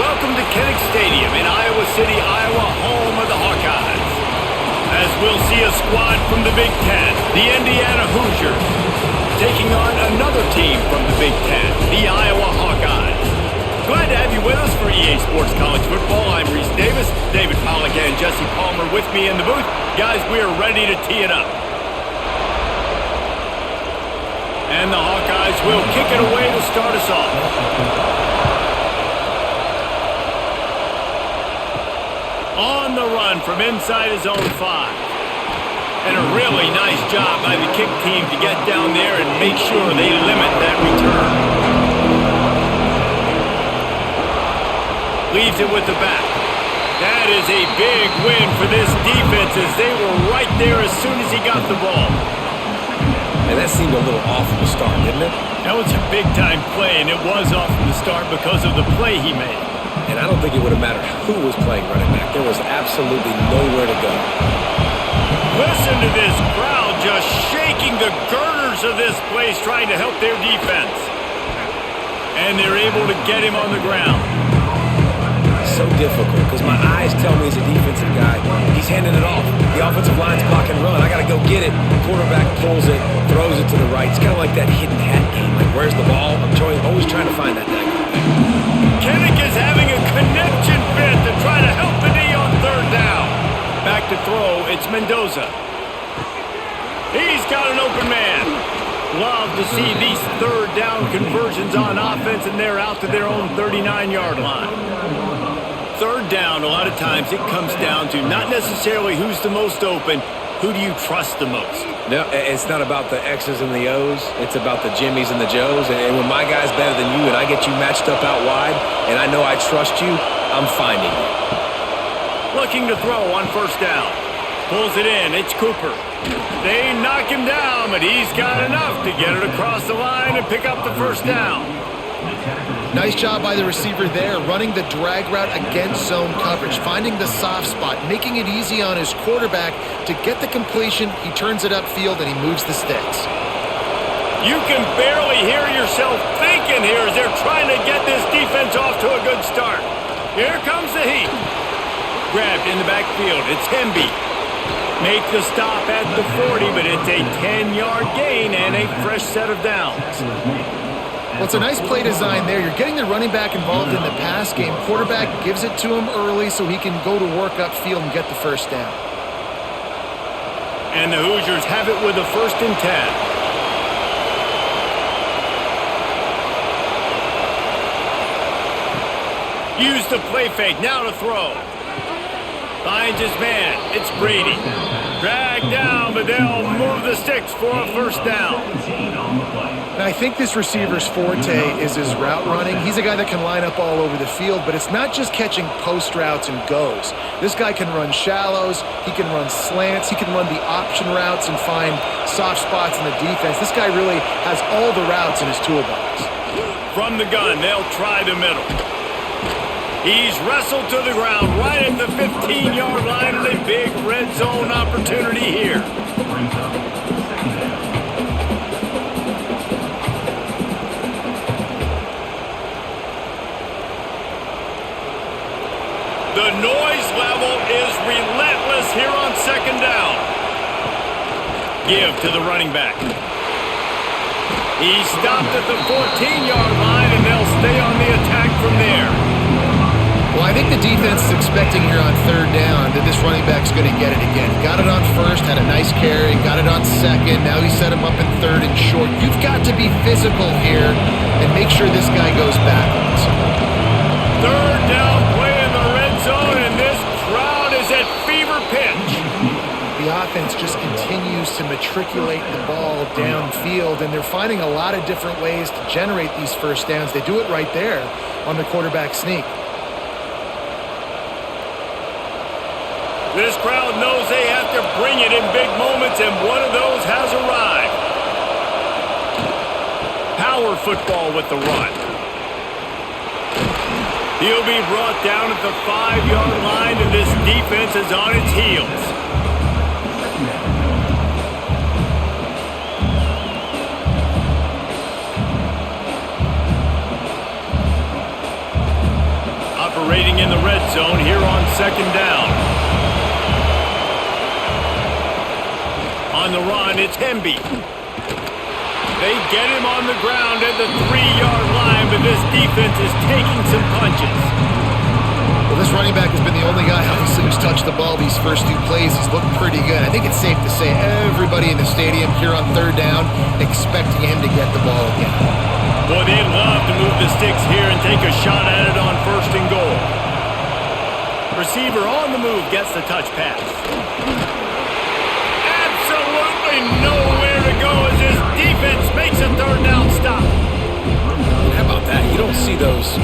Welcome to Kinnick Stadium in Iowa City, Iowa, home of the Hawkeyes. As we'll see a squad from the Big Ten, the Indiana Hoosiers, taking on another team from the Big Ten, the Iowa Hawkeyes. Glad to have you with us for EA Sports College Football. I'm Reese Davis, David Pollack and Jesse Palmer with me in the booth. Guys, we are ready to tee it up. And the Hawkeyes will kick it away to start us off. On the run from inside his own 5. And a really nice job by the kick team to get down there and make sure they limit that return. Leaves it with the back. That is a big win for this defense as they were right there as soon as he got the ball. And that seemed a little off from the start, didn't it? That was a big-time play, and it was off from the start because of the play he made. And I don't think it would have mattered who was playing running back. There was absolutely nowhere to go. Listen to this crowd just shaking the girders of this place trying to help their defense. And they're able to get him on the ground. So difficult because my eyes tell me he's a defensive guy. He's handing it off. The offensive line's block and run. I got to go get it. Quarterback pulls it, throws it to the right. It's kind of like that hidden hat game. Like, where's the ball? I'm always trying to find that thing. Kinnick is having a connection fit to try to help the D on third down. Back to throw, it's Mendoza. He's got an open man. Love to see these third down conversions on offense, and they're out to their own 39-yard line. Third down, a lot of times it comes down to not necessarily who's the most open, who do you trust the most? No, it's not about the X's and the O's. It's about the Jimmies and the Joes. And when my guy's better than you and I get you matched up out wide and I know I trust you, I'm finding you. Looking to throw on first down. Pulls it in. It's Cooper. They knock him down, but he's got enough to get it across the line and pick up the first down. Nice job by the receiver there, running the drag route against zone coverage, finding the soft spot, making it easy on his quarterback to get the completion. He turns it upfield, and he moves the sticks. You can barely hear yourself thinking here as they're trying to get this defense off to a good start. Here comes the heat. Grabbed in the backfield. It's Hemby. Make the stop at the 40, but it's a 10-yard gain and a fresh set of downs. Well, it's a nice play design there. You're getting the running back involved in the pass game. Quarterback gives it to him early so he can go to work upfield and get the first down. And the Hoosiers have it with a 1st and 10. Use the play fake. Now to throw. Finds his man. It's Brady. Dragged down, but they'll move the sticks for a first down. And I think this receiver's forte is his route running. He's a guy that can line up all over the field, but it's not just catching post routes and goes. This guy can run shallows. He can run slants. He can run the option routes and find soft spots in the defense. This guy really has all the routes in his toolbox. From the gun, they'll try the middle. He's wrestled to the ground right at the 15-yard line and a big red zone opportunity here. The noise level is relentless here on 2nd down. Give to the running back. He stopped at the 14-yard line and they'll stay on the attack from there. Well, I think the defense is expecting here on 3rd down that this running back's going to get it again. Got it on 1st, had a nice carry, got it on 2nd. Now he set him up in 3rd and short. You've got to be physical here and make sure this guy goes backwards. 3rd down play in the red zone, and this crowd is at fever pitch. The offense just continues to matriculate the ball downfield, and they're finding a lot of different ways to generate these first downs. They do it right there on the quarterback sneak. This crowd knows they have to bring it in big moments, and one of those has arrived. Power football with the run. He'll be brought down at the 5-yard line, and this defense is on its heels. operating in the red zone here on second down. On the run, it's Hemby. They get him on the ground at the 3-yard line, but this defense is taking some punches. Well, this running back has been the only guy, obviously, who's touched the ball these first 2 plays. He's looked pretty good. I think it's safe to say everybody in the stadium here on third down expecting him to get the ball again. Boy, they'd love to move the sticks here and take a shot at it on 1st and goal. Receiver on the move gets the touch pass. Absolutely nowhere to go as this defense makes a third down stop. How about that? You don't see those,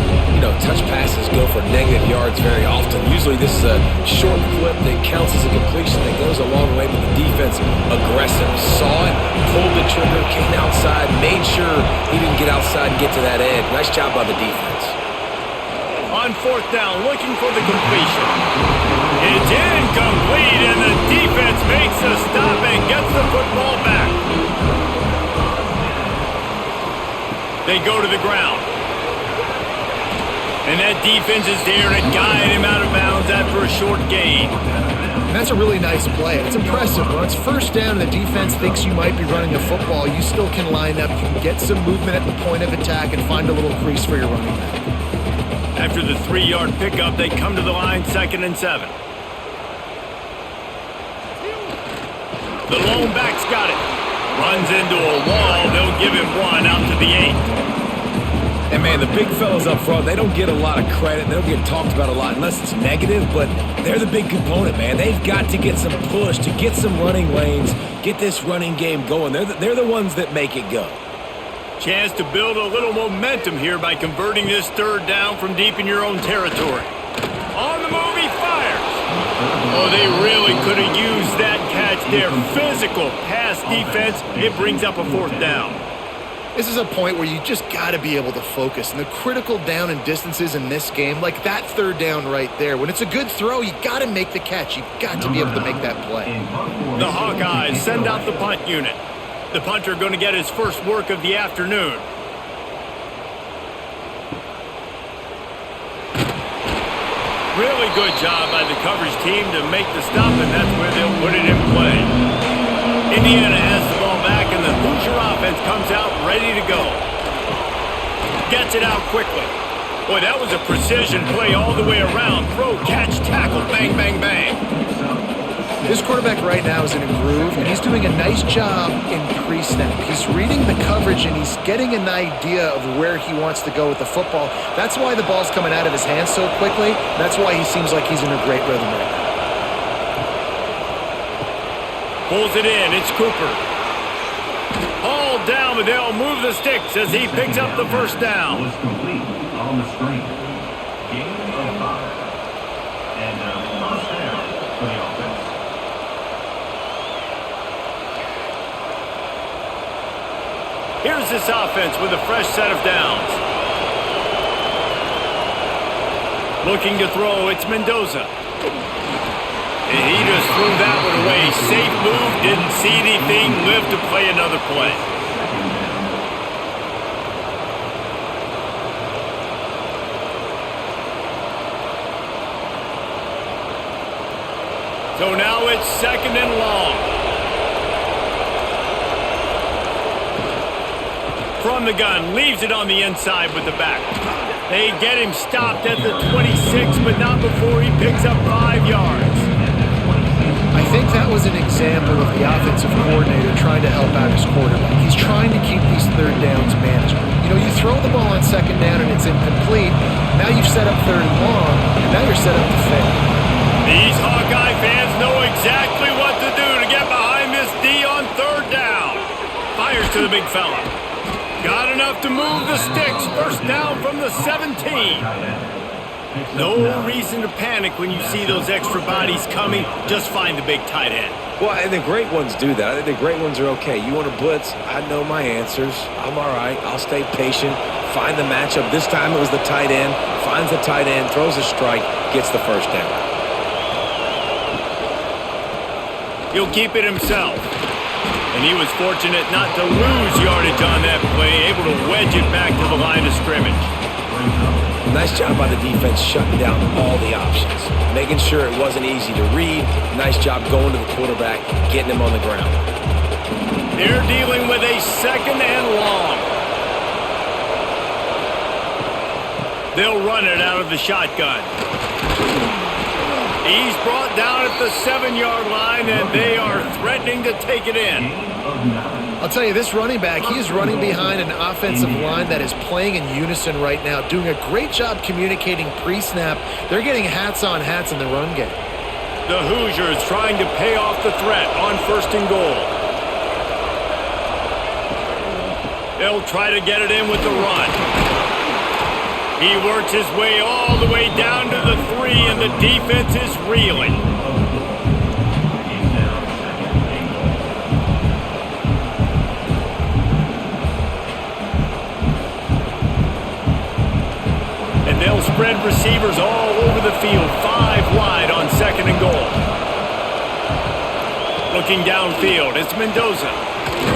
touch passes go for negative yards very often. Usually this is a short flip that counts as a completion that goes a long way, but the defense aggressive. Saw it, pulled the trigger, came outside, made sure he didn't get outside and get to that edge. Nice job by the defense. On 4th down, looking for the completion. It's incomplete, and the defense makes a stop and gets the football back. They go to the ground. And that defense is there to guide him out of bounds after a short gain. And that's a really nice play. It's impressive. When it's 1st down and the defense thinks you might be running a football, you still can line up. You can get some movement at the point of attack and find a little crease for your running back. After the 3-yard pickup, they come to the line 2nd and 7. The lone back's got it. Runs into a wall. They'll give him 1 out to the 8. And, man, the big fellas up front, they don't get a lot of credit. They don't get talked about a lot unless it's negative, but they're the big component, man. They've got to get some push, to get some running lanes, get this running game going. They're the ones that make it go. Chance to build a little momentum here by converting this 3rd down from deep in your own territory. On the move, he fires. Oh, they really could have used that catch there. Physical pass defense. It brings up a 4th down. This is a point where you just got to be able to focus. And the critical down and distances in this game, like that 3rd down right there, when it's a good throw, you got to make the catch. You've got to be able to make that play. The Hawkeyes send out the punt unit. The punter going to get his first work of the afternoon. Really good job by the coverage team to make the stop, and that's where they'll put it in play. Indiana has the ball back, and the Hoosier offense comes out ready to go. Gets it out quickly. Boy, that was a precision play all the way around. Throw, catch, tackle, bang, bang, bang. This quarterback right now is in a groove, and he's doing a nice job in pre-snap. He's reading the coverage, and he's getting an idea of where he wants to go with the football. That's why the ball's coming out of his hands so quickly. That's why he seems like he's in a great rhythm right now. Pulls it in. It's Cooper. Hauled down, but they'll move the sticks as he picks up the 1st down. Was complete on the screen. Gain of 5. And lost down for the offense. Here's this offense with a fresh set of downs. Looking to throw, it's Mendoza. And he just threw that one away. Safe move, didn't see anything, lived to play another play. So now it's 2nd and long. From the gun, leaves it on the inside with the back. They get him stopped at the 26, but not before he picks up 5 yards. I think that was an example of the offensive coordinator trying to help out his quarterback. He's trying to keep these 3rd downs manageable. You throw the ball on 2nd down and it's incomplete. Now you've set up 3rd and long, and now you're set up to fail. These Hawkeye fans know exactly what to do to get behind this D on 3rd down. Fires to the big fella. Got enough to move the sticks. 1st down from the 17. No reason to panic when you see those extra bodies coming. Just find the big tight end. Well, and the great ones do that. I think the great ones are okay. You want to blitz? I know my answers. I'm all right. I'll stay patient. Find the matchup. This time it was the tight end. Finds the tight end, throws a strike, gets the 1st down. He'll keep it himself. And he was fortunate not to lose yardage on that play, able to wedge it back to the line of scrimmage. Nice job by the defense shutting down all the options, making sure it wasn't easy to read. Nice job going to the quarterback, getting him on the ground. They're dealing with a 2nd and long. They'll run it out of the shotgun. He's brought down at the 7-yard line, and they are threatening to take it in. I'll tell you, this running back, he is running behind an offensive line that is playing in unison right now, doing a great job communicating pre-snap. They're getting hats on hats in the run game. The Hoosiers trying to pay off the threat on 1st and goal. They'll try to get it in with the run. He works his way all the way down to the 3, and the defense is reeling. And they'll spread receivers all over the field, 5 wide on 2nd and goal. Looking downfield, it's Mendoza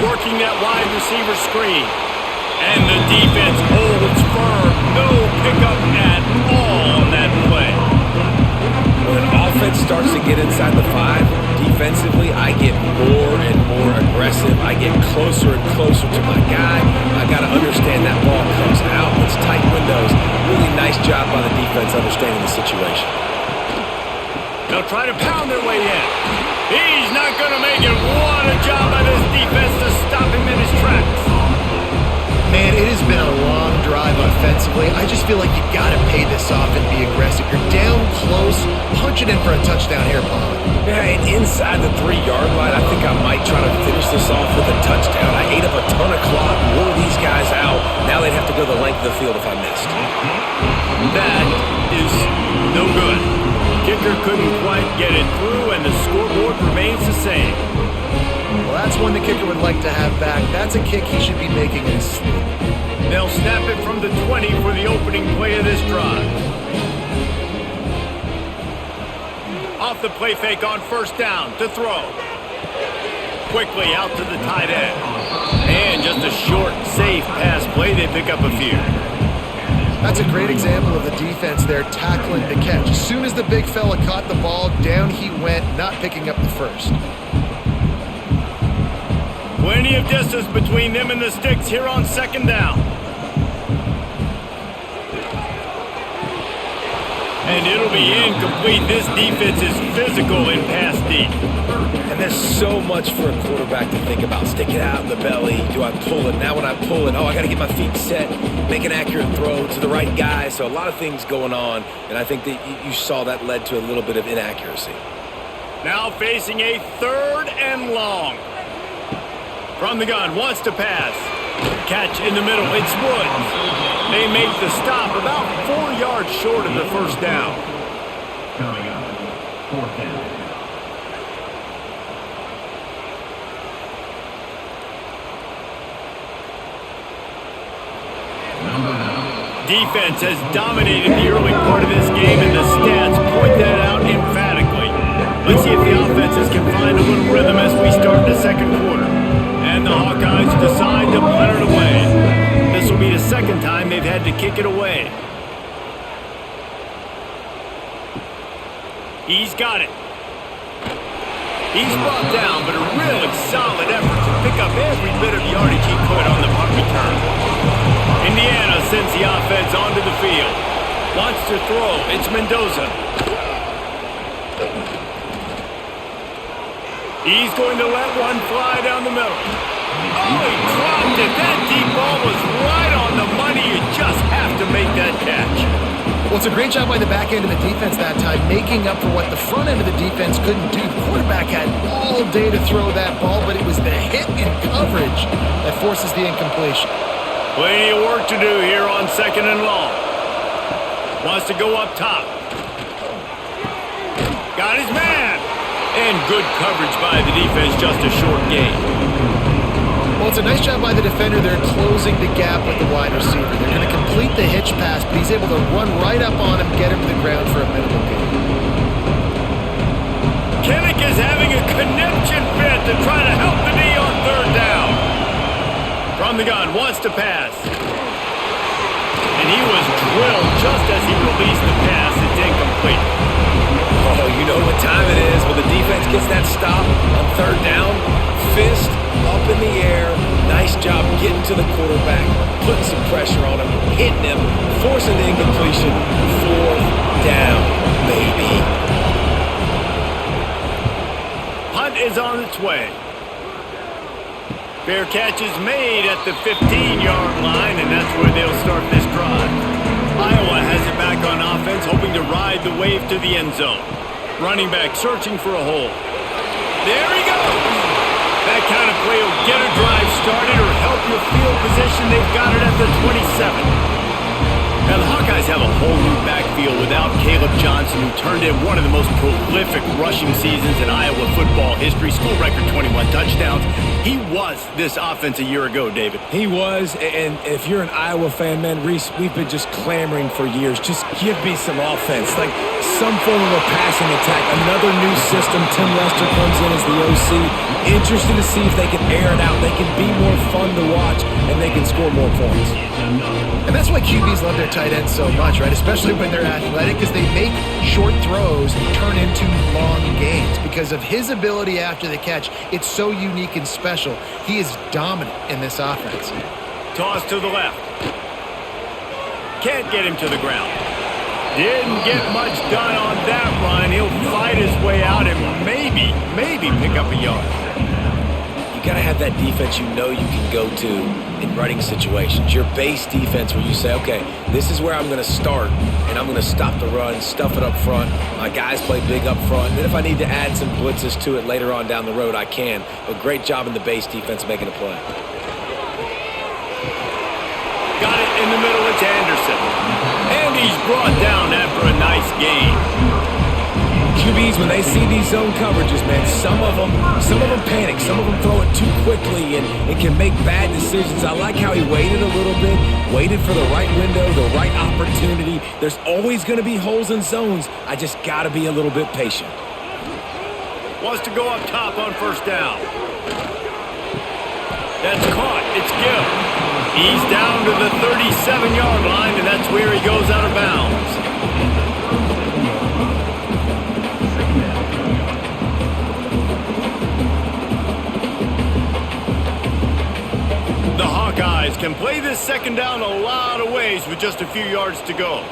working that wide receiver screen. And the defense holds firm. No pickup at all on that play. When offense starts to get inside the 5, defensively, I get more and more aggressive. I get closer and closer to my guy. I got to understand that ball comes out. It's tight windows. Really nice job by the defense understanding the situation. They'll try to pound their way in. He's not going to make it. What a job by this defense to stop him in his tracks. Man, it has been a long drive offensively. I just feel like you got to pay this off and be aggressive. You're down close. Punch it in for a touchdown here, Paul. Yeah, and inside the 3-yard line, I think I might try to finish this off with a touchdown. I ate up a ton of clock, wore these guys out. Now they'd have to go the length of the field if I missed. That is no good. Kicker couldn't quite get it through, and the scoreboard remains the same. Well, that's one the kicker would like to have back. That's a kick he should be making in his sleep. They'll snap it from the 20 for the opening play of this drive. Off the play fake on 1st down to throw. Quickly out to the tight end. And just a short, safe pass play. They pick up a few. That's a great example of the defense there tackling the catch. As soon as the big fella caught the ball, down he went, not picking up the first. Plenty of distance between them and the sticks here on 2nd down. And it'll be incomplete. This defense is physical in pass deep. And there's so much for a quarterback to think about. Stick it out in the belly. Do I pull it? Now when I pull it, I got to get my feet set, make an accurate throw to the right guy. So a lot of things going on, and I think that you saw that led to a little bit of inaccuracy. Now facing a 3rd and long. From the gun, wants to pass. Catch in the middle, it's Woods. They make the stop about 4 yards short of the 1st down. Coming up, 4th down. Defense has dominated the early part of this game, and the stats point that out emphatically. Let's see if the offenses can find a little rhythm as we start the 2nd quarter. And the Hawkeyes decide to punt it away. This will be the 2nd time they've had to kick it away. He's got it. He's brought down, but a really solid effort to pick up every bit of yardage he could on the punt return. Indiana sends the offense onto the field. Wants to throw. It's Mendoza. He's going to let one fly down the middle. Oh, he dropped it. That deep ball was right on the money. You just have to make that catch. Well, it's a great job by the back end of the defense that time, making up for what the front end of the defense couldn't do. The quarterback had all day to throw that ball, but it was the hit and coverage that forces the incompletion. Plenty of work to do here on 2nd and long. Wants to go up top. Got his man. And good coverage by the defense, just a short gain. Well, it's a nice job by the defender. They're closing the gap with the wide receiver. They're going to complete the hitch pass, but he's able to run right up on him, get him to the ground for a minimal gain. Kinnick is having a connection fit to try to help the D on 3rd down. From the gun, wants to pass. And he was drilled just as he released the pass. It's incomplete. Oh, you know what time it is. When the defense gets that stop on third down, fist up in the air. Nice job getting to the quarterback, putting some pressure on him, hitting him, forcing the incompletion. Fourth down, baby. Hunt is on its way. Fair catch is made at the 15-yard line, and that's where they'll start this drive. Iowa has it back on offense, hoping to ride the wave to the end zone. Running back searching for a hole. There he goes! That kind of play will get a drive started or help your field position. They've got it at the 27. Now, the Hawkeyes have a whole new backfield without Caleb Johnson, who turned in one of the most prolific rushing seasons in Iowa football history. School record 21 touchdowns. He was this offense a year ago, David. He was, and if you're an Iowa fan, man, Reese, we've been just clamoring for years. Just give me some offense, like some form of a passing attack. Another new system. Tim Lester comes in as the OC. Interested to see if they can air it out. They can be more fun to watch, and they can score more points. And that's why QBs love their tight ends so much, right? Especially when they're athletic, because they make short throws turn into long gains. Because of his ability after the catch, it's so unique and special. He is dominant in this offense. Toss to the left. Can't get him to the ground. Didn't get much done on that run. He'll fight his way out and maybe pick up a yard. You got to have that defense you know you can go to in running situations. Your base defense where you say, okay, this is where I'm going to start, and I'm going to stop the run, stuff it up front. My guys play big up front. Then if I need to add some blitzes to it later on down the road, I can. But great job in the base defense making a play. Got it in the middle. It's Anderson. And he's brought down after a nice game. QBs, when they see these zone coverages, man, some of them panic. Some of them throw it too quickly, and it can make bad decisions. I like how he waited a little bit, waited for the right window, the right opportunity. There's always going to be holes in zones. I just got to be a little bit patient. Wants to go up top on first down. That's caught. It's Gill. He's down to the 37-yard line, and that's where he goes out of bounds. The Hawkeyes can play this second down a lot of ways with just a few yards to go.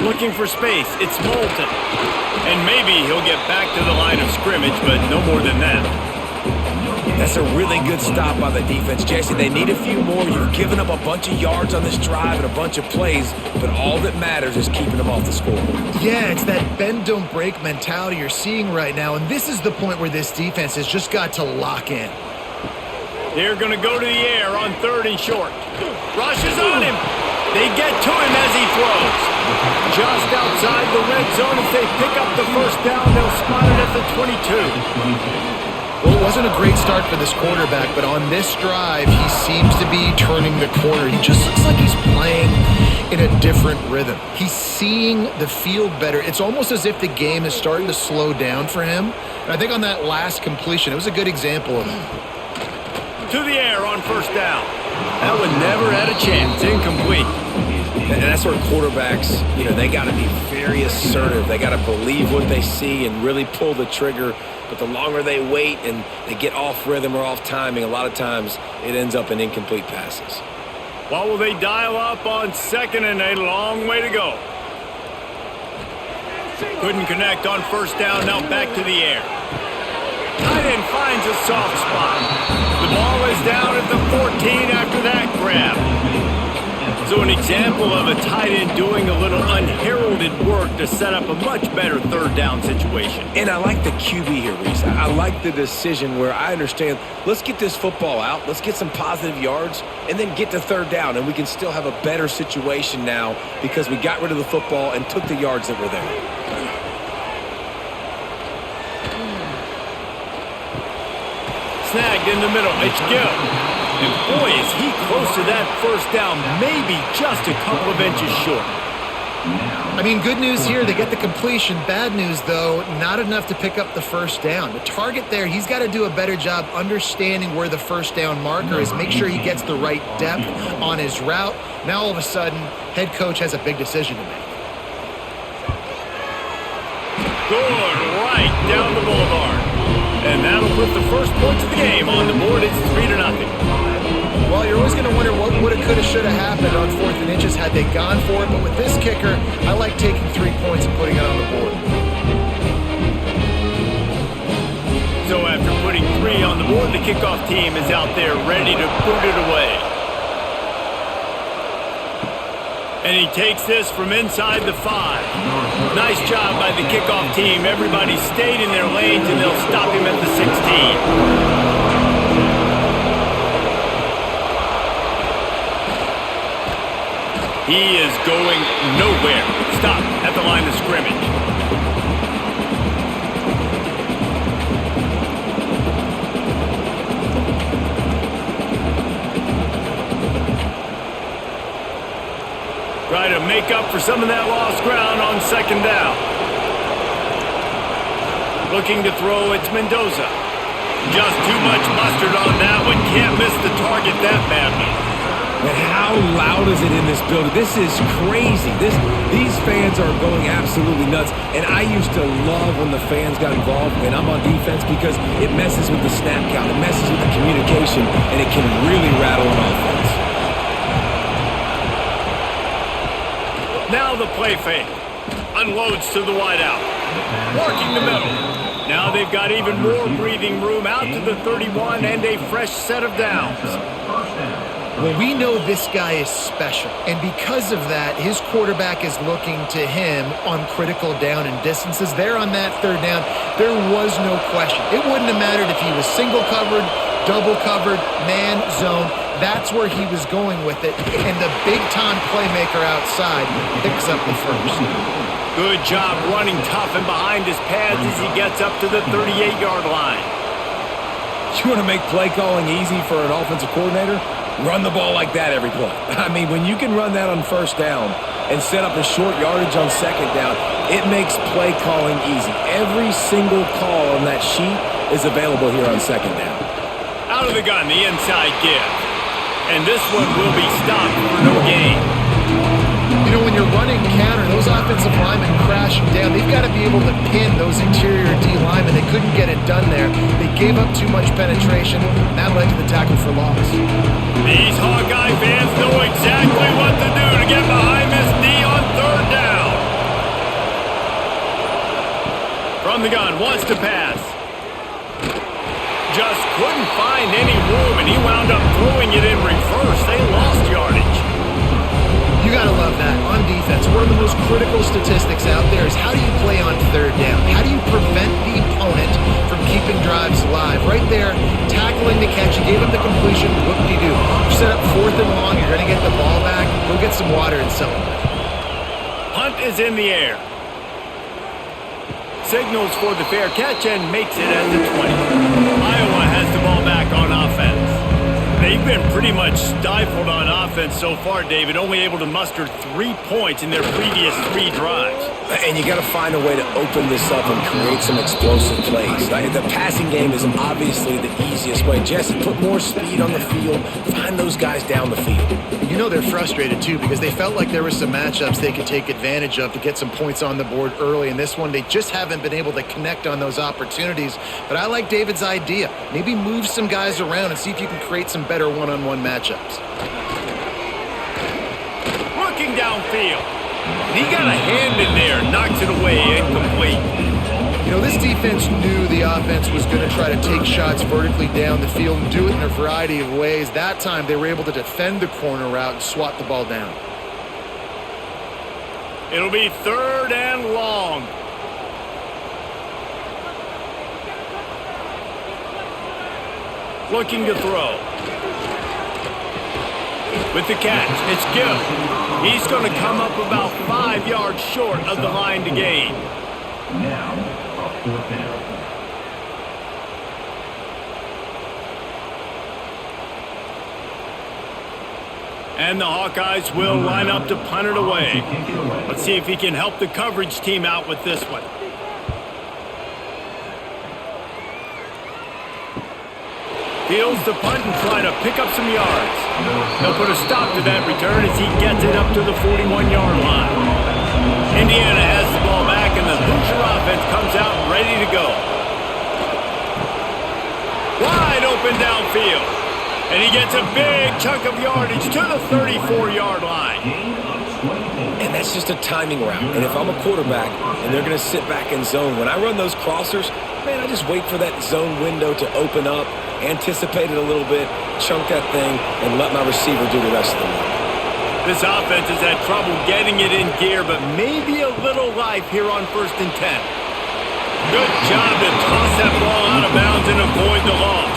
Looking for space. It's Moulton. And maybe he'll get back to the line of scrimmage, but no more than that. That's a really good stop by the defense, Jesse. They need a few more. You've given up a bunch of yards on this drive and a bunch of plays, but all that matters is keeping them off the scoreboard. Yeah, it's that bend, don't break mentality you're seeing right now, and this is the point where this defense has just got to lock in. They're going to go to the air on third and short. Rush is on him. They get to him as he throws. Just outside the red zone. If they pick up the first down, they'll spot it at the 22. Well, it wasn't a great start for this quarterback, but on this drive, he seems to be turning the corner. He just looks like he's playing in a different rhythm. He's seeing the field better. It's almost as if the game is starting to slow down for him. And I think on that last completion, it was a good example of that. To the air on first down. That one never had a chance. Incomplete. And that's where quarterbacks, they got to be very assertive. They got to believe what they see and really pull the trigger. But the longer they wait and they get off rhythm or off timing, a lot of times it ends up in incomplete passes. What will they dial up on second and a long way to go? Couldn't connect on first down. Now back to the air. Tight end finds a soft spot. The ball is down at the 14 after that grab. So an example of a tight end doing a little unheralded work to set up a much better third down situation. And I like the QB here, Reese. I like the decision where I understand, let's get this football out, let's get some positive yards, and then get to third down, and we can still have a better situation now because we got rid of the football and took the yards that were there. Snagged in the middle. It's Gill. And boy, is he close to that first down, maybe just a couple of inches short. I mean, good news here, they get the completion. Bad news, though, not enough to pick up the first down. The target there, he's got to do a better job understanding where the first down marker is, make sure he gets the right depth on his route. Now, all of a sudden, head coach has a big decision to make. Good right down the boulevard. And that'll put the first points of the game on the board. It's 3-0. Well, you're always going to wonder what woulda, coulda, shoulda happened on 4th and inches had they gone for it. But with this kicker, I like taking 3 points and putting it on the board. So after putting 3 on the board, the kickoff team is out there ready to boot it away. And he takes this from inside the 5. Nice job by the kickoff team. Everybody stayed in their lanes, and they'll stop him at the 16. He is going nowhere. Stop at the line of scrimmage. Try to make up for some of that lost ground on 2nd down. Looking to throw, it's Mendoza. Just too much mustard on that one. Can't miss the target that badly. But how loud is it in this building? This is crazy. These fans are going absolutely nuts. And I used to love when the fans got involved and I'm on defense because it messes with the snap count. It messes with the communication, and it can really rattle an offense. Now the play fake. Unloads to the wideout. Working the middle. Now they've got even more breathing room out to the 31 and a fresh set of downs. Well, we know this guy is special, and because of that, his quarterback is looking to him on critical down and distances. There on that 3rd down, there was no question. It wouldn't have mattered if he was single covered, double covered, man, zone. That's where he was going with it, and the big-time playmaker outside picks up the first. Good job running tough and behind his pads as he gets up to the 38-yard line. You want to make play calling easy for an offensive coordinator? Run the ball like that every play. I mean, when you can run that on 1st down and set up a short yardage on 2nd down, it makes play calling easy. Every single call on that sheet is available here on 2nd down. Out of the gun, the inside give. And this one will be stopped for no gain. You know, when you're running counter, those offensive linemen crashing down, they've got to be able to pin those interior D linemen. They couldn't get it done there. They gave up too much penetration, and that led to the tackle for loss. These Hawkeye fans know exactly what to do to get behind this D on 3rd down. From the gun, wants to pass. Just couldn't find any room, and he wound up throwing it in reverse. They lost yardage. You got to love that on defense. One of the most critical statistics out there is how do you play on 3rd down? How do you prevent the opponent from keeping drives alive? Right there, tackling the catch. You gave up the completion. What do you do? You set up 4th and long. You're going to get the ball back. Go get some water and celebrate. Punt is in the air. Signals for the fair catch and makes it at the 20. Iowa has the ball back on offense. They've been pretty much stifled on offense so far, David, only able to muster 3 points in their previous 3 drives. And you got to find a way to open this up and create some explosive plays. The passing game is obviously the easiest way. Jesse, put more speed on the field. Find those guys down the field. You know they're frustrated, too, because they felt like there were some matchups they could take advantage of to get some points on the board early. In this one, they just haven't been able to connect on those opportunities. But I like David's idea. Maybe move some guys around and see if you can create some better one-on-one matchups. Looking downfield. He got a hand in there, knocks it away, incomplete. You know, this defense knew the offense was going to try to take shots vertically down the field and do it in a variety of ways. That time, they were able to defend the corner route and swat the ball down. It'll be 3rd and long. Looking to throw. With the catch, it's Gill. He's going to come up about 5 yards short of the line to gain. Now, a 4th down. And the Hawkeyes will line up to punt it away. Let's see if he can help the coverage team out with this one. Fields the punt and try to pick up some yards. They'll put a stop to that return as he gets it up to the 41-yard line. Indiana has the ball back, and the Hoosier offense comes out ready to go. Wide open downfield. And he gets a big chunk of yardage to the 34-yard line. And that's just a timing route. And if I'm a quarterback and they're going to sit back in zone, when I run those crossers, man, I just wait for that zone window to open up, anticipate it a little bit, chunk that thing, and let my receiver do the rest of the work. This offense has had trouble getting it in gear, but maybe a little life here on 1st and 10. Good job to toss that ball out of bounds and avoid the loss.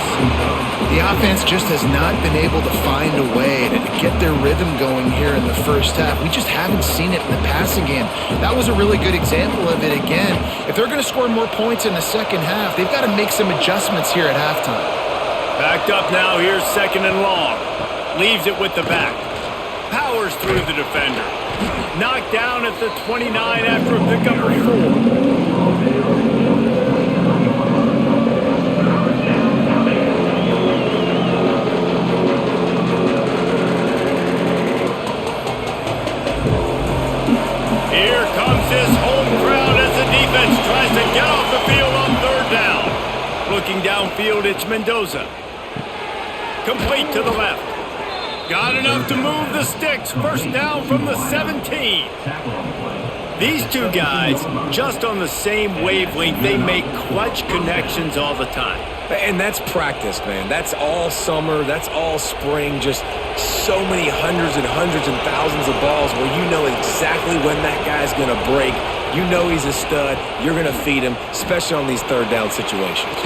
The offense just has not been able to find a way to get their rhythm going here in the first half. We just haven't seen it in the passing game. That was a really good example of it again. If they're going to score more points in the second half, they've got to make some adjustments here at halftime. Backed up now, here's 2nd and long. Leaves it with the back. Powers through the defender. Knocked down at the 29 after a pickup of 4. Here comes his home crowd as the defense tries to get off the field on 3rd down. Looking downfield, it's Mendoza. Complete to the left. Got enough to move the sticks. 1st down from the 17. These two guys, just on the same wavelength, they make clutch connections all the time. And that's practice, man. That's all summer. That's all spring. Just so many hundreds and thousands of balls where you know exactly when that guy's going to break. You know he's a stud. You're going to feed him, especially on these 3rd down situations.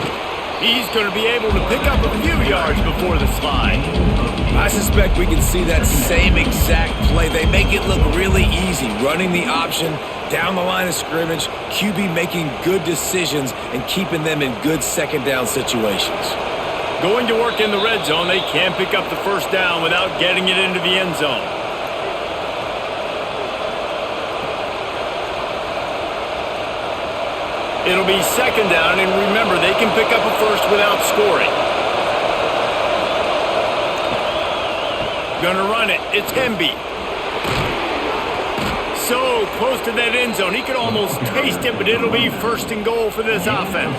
He's going to be able to pick up a few yards before the slide. I suspect we can see that same exact play. They make it look really easy, running the option down the line of scrimmage, QB making good decisions and keeping them in good 2nd down situations. Going to work in the red zone, they can pick up the 1st down without getting it into the end zone. It'll be 2nd down, and remember, they can pick up a 1st without scoring. Gonna run it. It's Hemby. So close to that end zone. He could almost taste it, but it'll be 1st and goal for this offense.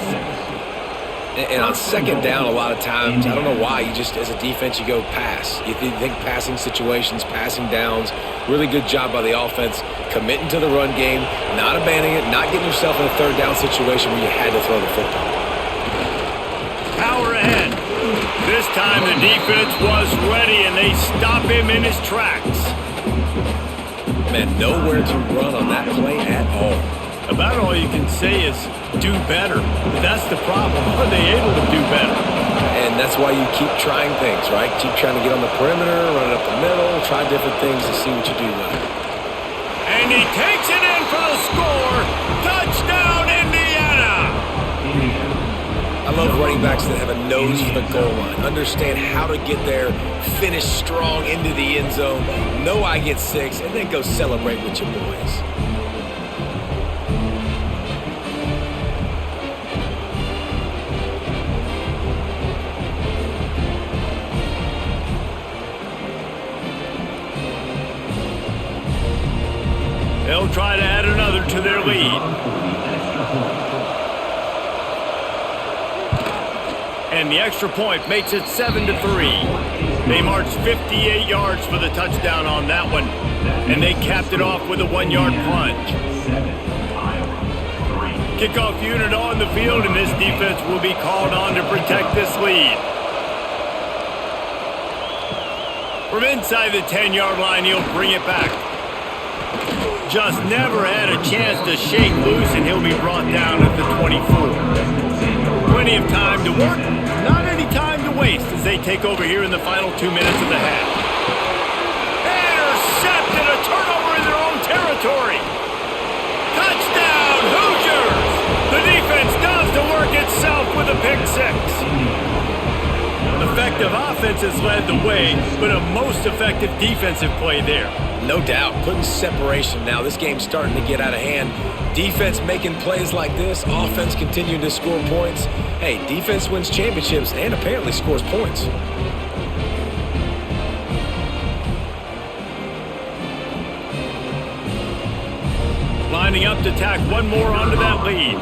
And on 2nd down, a lot of times, I don't know why, you just, as a defense, you go pass. You think passing situations, passing downs. Really good job by the offense, committing to the run game, not abandoning it, not getting yourself in a 3rd down situation where you had to throw the football. Power ahead. This time the defense was ready, and they stop him in his tracks. Man, nowhere to run on that play at all. About all you can say is do better. But that's the problem. Are they able to do better? And that's why you keep trying things, right? Keep trying to get on the perimeter, run it up the middle, try different things to see what you do well. And he takes it in for the score. Touchdown, Indiana! I love running backs that have a nose for the goal line. Understand how to get there, finish strong into the end zone, know I get 6, and then go celebrate with your boys. They'll try to add another to their lead. And the extra point makes it 7-3. They marched 58 yards for the touchdown on that one. And they capped it off with a 1-yard plunge. Kickoff unit on the field, and this defense will be called on to protect this lead. From inside the 10-yard line, he'll bring it back. Just never had a chance to shake loose, and he'll be brought down at the 24. Plenty of time to work, not any time to waste as they take over here in the final 2 minutes of the half. Intercepted, a turnover in their own territory. Touchdown, Hoosiers! The defense does the work itself with a pick 6. Effective effective offense has led the way, but a most effective defensive play there. No doubt, putting separation now. This game's starting to get out of hand. Defense making plays like this, offense continuing to score points. Hey, defense wins championships and apparently scores points. Lining up to tack one more onto that lead.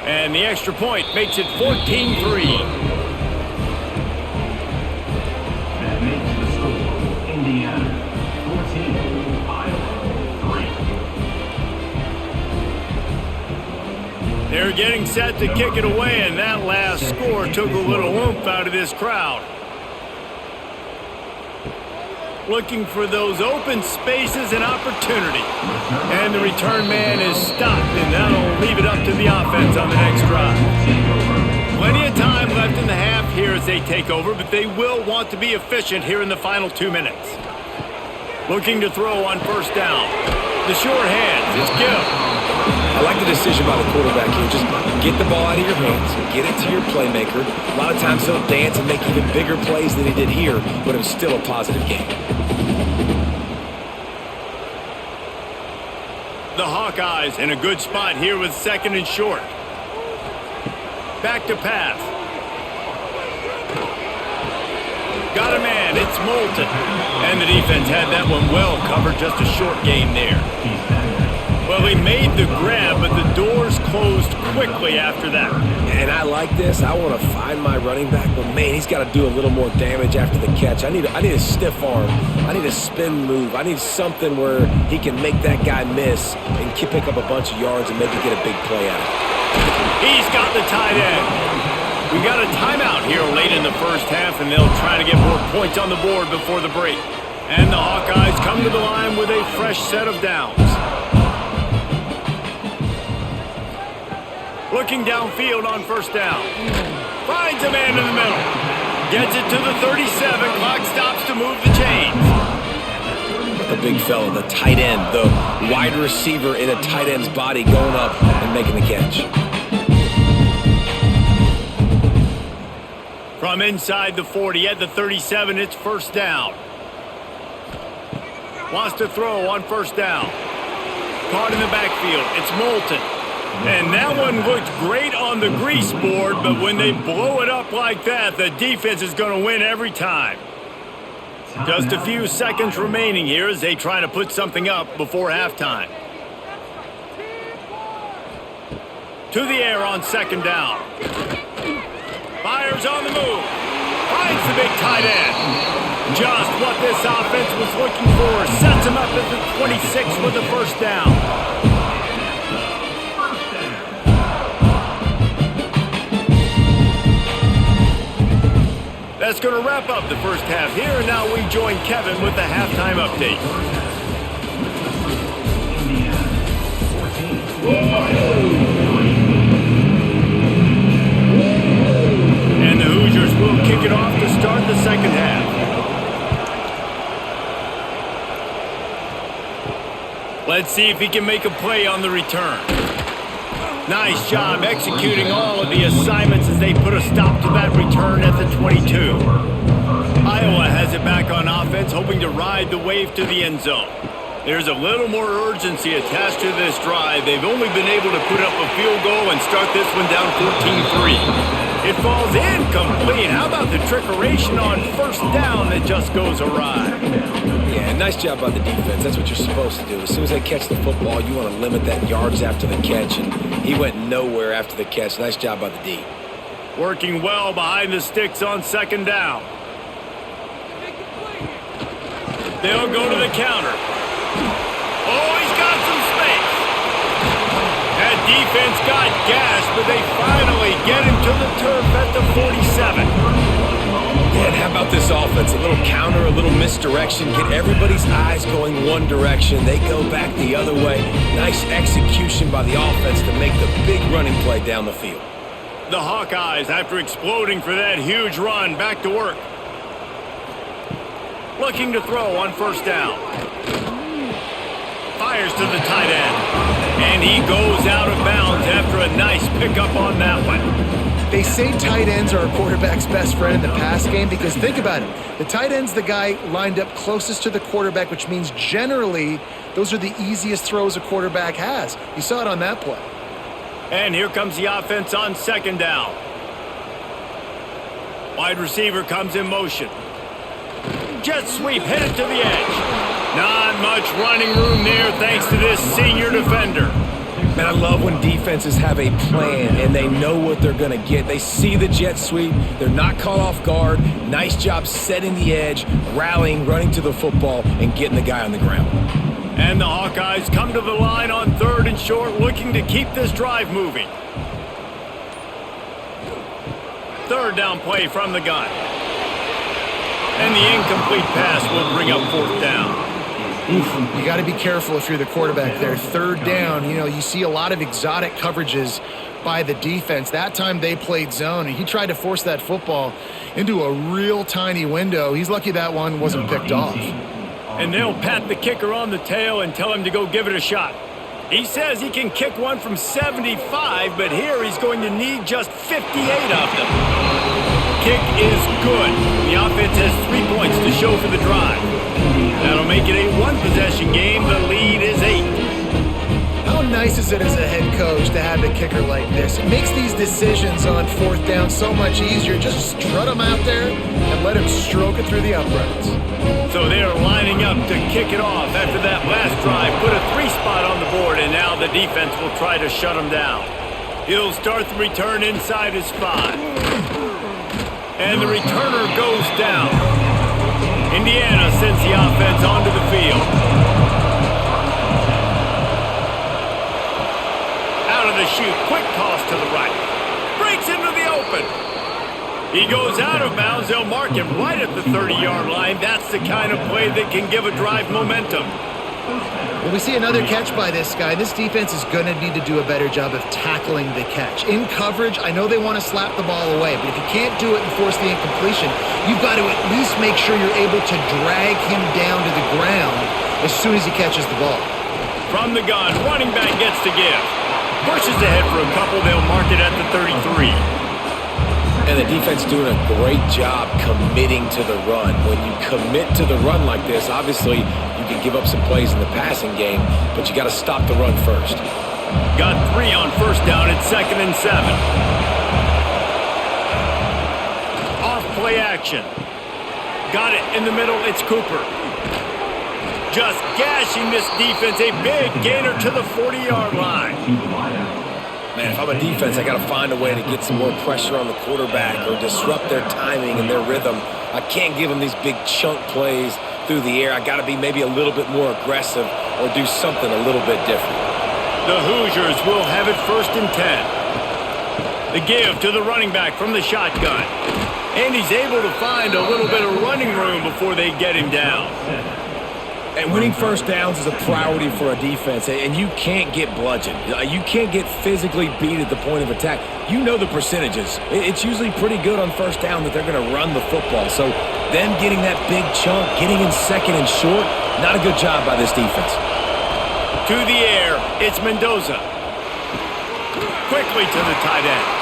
And the extra point makes it 14-3. That makes the score Indiana 14, Iowa 3. They're getting set to kick it away, and that last score took a little oomph out of this crowd. Looking for those open spaces and opportunity. And the return man is stopped, and that'll leave it up to the offense on the next drive. Plenty of time left in the half here as they take over, but they will want to be efficient here in the final 2 minutes. Looking to throw on first down. The sure hands, it's Gill. I like the decision by the quarterback here. Just get the ball out of your hands, get it to your playmaker. A lot of times he'll dance and make even bigger plays than he did here, but it was still a positive game. The Hawkeyes in a good spot here with 2nd and short. Back to pass. Got a man, it's Moulton. And the defense had that one well covered, just a short game there. Well, he made the grab, but the doors closed quickly after that. And I like this. I want to find my running back, but man, he's got to do a little more damage after the catch. I need a stiff arm. I need a spin move. I need something where he can make that guy miss and pick up a bunch of yards and maybe get a big play out of it. He's got the tight end. We got a timeout here late in the first half, and they'll try to get more points on the board before the break. And the Hawkeyes come to the line with a fresh set of downs. Looking downfield on first down. Finds a man in the middle. Gets it to the 37. Clock stops to move the chains. The big fella, the tight end, the wide receiver in a tight end's body going up and making the catch. From inside the 40 at the 37, it's first down. Wants to throw on first down. Caught in the backfield. It's Moulton. And that one looked great on the grease board, but when they blow it up like that, the defense is going to win every time. Just a few seconds remaining here as they try to put something up before halftime. To the air on second down. Fires on the move. Finds the big tight end. Just what this offense was looking for. Sets him up at the 26 with the first down. That's going to wrap up the first half here, and now we join Kevin with the halftime update. And the Hoosiers will kick it off to start the second half. Let's see if he can make a play on the return. Nice job executing all of the assignments as they put a stop to that return at the 22. Iowa has it back on offense, hoping to ride the wave to the end zone. There's a little more urgency attached to this drive. They've only been able to put up a field goal and start this one down 14-3. It falls incomplete. How about the trickeration on first down that just goes awry? Yeah, nice job by the defense. That's what you're supposed to do. As soon as they catch the football, you want to limit that yards after the catch, and he went nowhere after the catch. Nice job by the D. Working well behind the sticks on second down. They'll go to the counter. Oh, he's got some space. That defense got gashed, but they finally get him to the turf at the 47. And how about this offense? A little counter, a little misdirection, get everybody's eyes going one direction. They go back the other way. Nice execution by the offense to make the big running play down the field. The Hawkeyes, after exploding for that huge run, back to work. Looking to throw on first down. Fires to the tight end. And he goes out of bounds after a nice pickup on that one. They say tight ends are a quarterback's best friend in the pass game because think about it. The tight end's the guy lined up closest to the quarterback, which means generally those are the easiest throws a quarterback has. You saw it on that play. And here comes the offense on second down. Wide receiver comes in motion. Jet sweep, hit it to the edge. Not much running room there thanks to this senior defender. Man, I love when defenses have a plan and they know what they're going to get. They see the jet sweep. They're not caught off guard. Nice job setting the edge, rallying, running to the football, and getting the guy on the ground. And the Hawkeyes come to the line on 3rd and short, looking to keep this drive moving. 3rd down play from the gun. And the incomplete pass will bring up 4th down. You got to be careful if you're the quarterback there. 3rd down, you see a lot of exotic coverages by the defense. That time they played zone, and he tried to force that football into a real tiny window. He's lucky that one wasn't picked off. And they'll pat the kicker on the tail and tell him to go give it a shot. He says he can kick one from 75, but here he's going to need just 58 of them. Kick is good. The offense has 3 points to show for the drive. That'll make it a 1-possession game. The lead is 8. How nice is it as a head coach to have a kicker like this? It makes these decisions on 4th down so much easier. Just strut him out there and let him stroke it through the uprights. So they're lining up to kick it off after that last drive. Put a 3-spot on the board, and now the defense will try to shut him down. He'll start the return inside his 5. And the returner goes down. Indiana sends the offense onto the field. Out of the chute, quick toss to the right. Breaks into the open. He goes out of bounds. They'll mark him right at the 30-yard line. That's the kind of play that can give a drive momentum. Well, we see another catch by this guy. This defense is going to need to do a better job of tackling the catch. In coverage, I know they want to slap the ball away, but if you can't do it and force the incompletion, you've got to at least make sure you're able to drag him down to the ground as soon as he catches the ball. From the gun, running back gets to give. Pushes ahead for a couple. They'll mark it at the 33. And the defense doing a great job committing to the run. When you commit to the run like this, obviously you can give up some plays in the passing game, but you got to stop the run first. Got 3 on 1st down at 2nd and 7. Off play action. Got it in the middle. It's Cooper. Just gashing this defense. A big gainer to the 40-yard line. Man, if I'm a defense, I got to find a way to get some more pressure on the quarterback or disrupt their timing and their rhythm. I can't give them these big chunk plays through the air. I got to be maybe a little bit more aggressive or do something a little bit different. The Hoosiers will have it 1st and 10. The give to the running back from the shotgun. And he's able to find a little bit of running room before they get him down. And winning 1st downs is a priority for a defense, and you can't get bludgeoned. You can't get physically beat at the point of attack. You know the percentages. It's usually pretty good on 1st down that they're going to run the football. So them getting that big chunk, getting in 2nd and short, not a good job by this defense. To the air, it's Mendoza. Quickly to the tight end.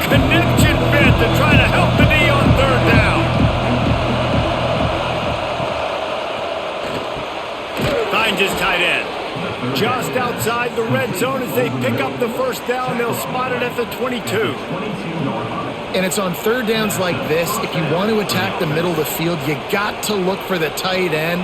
Connection fit to try to help the D on 3rd down. Finds his tight end. Just outside the red zone as they pick up the 1st down. They'll spot it at the 22. And it's on 3rd downs like this. If you want to attack the middle of the field, you got to look for the tight end.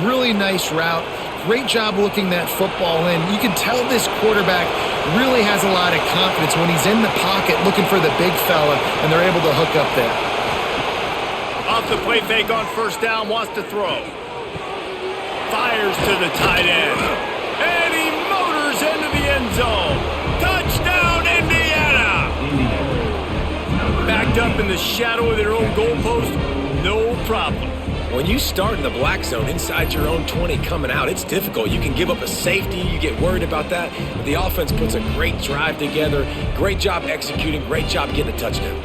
Really nice route. Great job looking that football in. You can tell this quarterback really has a lot of confidence when he's in the pocket looking for the big fella, and they're able to hook up there. Off the play fake on 1st down, wants to throw. Fires to the tight end. And he motors into the end zone. Touchdown, Indiana! Backed up in the shadow of their own goalpost, no problem. When you start in the black zone inside your own 20 coming out, it's difficult. You can give up a safety. You get worried about that. But the offense puts a great drive together. Great job executing. Great job getting a touchdown.